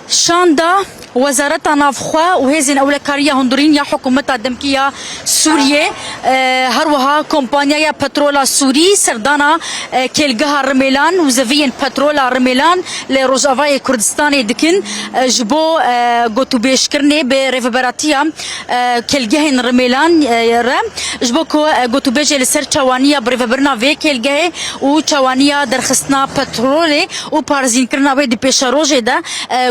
شاندا وزارة نافخوا وهزن أولكارية هندورين يا حكومة دمكية سوريا هروها كومبانيا بترولا سوري سردانا كيلجها رميلان وزفين بترولا رميلان لروجافاي كردستاني دكن جبو قوتو بيشكرني بريفبراتيا كيلجهن رميلان جبو قوتو بيجي لسر تشوانيا بريفبرنا في كيلجه وتشوانيا درخصنا بترولي وبارزين كرنا ويدي بيشاروجي ده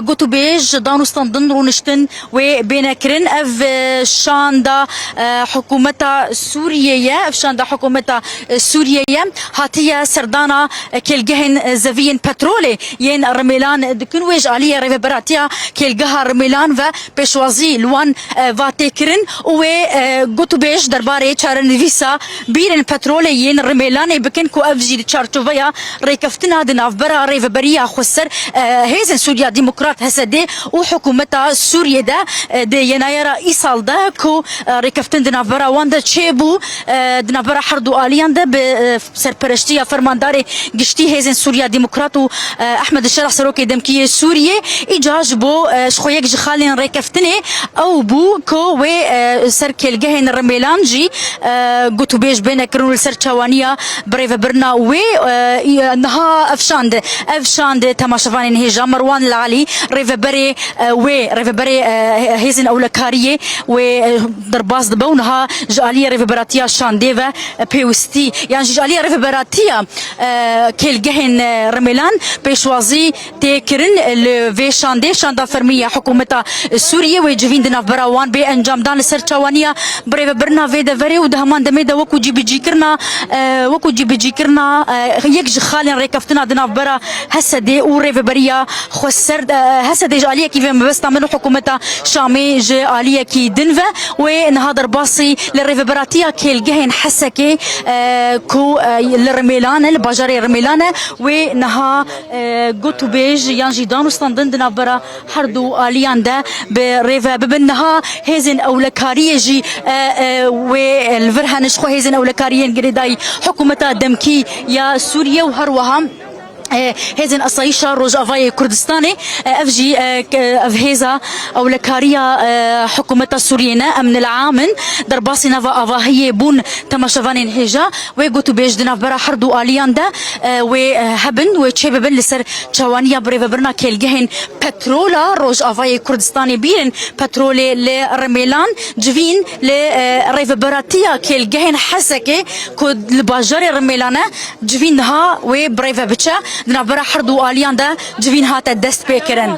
قوتو بيج دانوستان رونشتن وبينكرن اف شاندا حكومة سوريا اف شاندا حكومة سوريا هاتيا سردانا كيلجهن زفين بترولي ين رميلان دكن ويج عليا ريفبراتيا كيلجها رميلان و بشوازي لوان فاتكرن و قوتو بيش درباري چارن فيسا بيرن بترولي ين رميلان بكن كو افجي تشارتوفيا ريكفتنا دناف برا ريفبريا خسر هيزن سوريا ديمقراط هسدي وحكومة سوريا ده يناير إيصال ده كو ركفتن دناف برا واندا تشيبو دناف برا حردو آليان ده بسرپرشتيا فرمانداري قشتي هيزن سوريا ديمقراطو أحمد الشرح سروكي دمكية سوريا إيجاج بو شخويك جخالين ركفتني أو بو كو و سركيل جهن رميلان جي قوتو بيش بينا كرون السر تشوانيا بريف برنا و نها أفشاند تماشفانين هيجا مروان العلي ريف بري وريفبري هيزن أولكارية ودرباز دبونها جالية ريفبراتيا شانديفا بيوستي يعني جالية ريفبراتيا كيل جهن رميلان بيشوازي تكرن في شاندا فرمية حكومة سوريا وجفين دنا براوان بأنجام دان السرچوانية بريفبرنا في دفري ودهمان دميدا وكو جيبي جيكرنا يكج خالين ريكفتنا دنا برا هسدي وريفبريا خسر هسدي جالية كيف بس تعملوا حكومة شامي جالية كي دنفا ونهادر باصي للريفبراتيا كيل جهن حسكي كو للرميلان الباجاري رميلانة ونها قوتو بيج يانجي دانو ستاندن دنا برا حردو آليان ده بريفا ببنها هيزن أولكارية جي والفرها نشخو هيزن أولكارية قريداي حكومة دمكي يا سوريا وهروها هيزن أصايشة روجافاي كردستاني أفجي أفهيزا أو لكاريا حكومة سورينا أمن العامن درباسي نفا أفاهي بون تماشفانين هيجا ويقوتو بيجدنا برا حردو آليان دا وهبن وشيببن لسر تشوانيا بريفبرنا كيلجهن بترولا روجافاي كردستاني بيرن بترولي لرميلان جفين لريفبراتيا كيلجهن حسكي كود لباجاري رميلانا جفينها وبريفبتشا دنا برا حردو آليان دا جوين هاتا دست بيكرن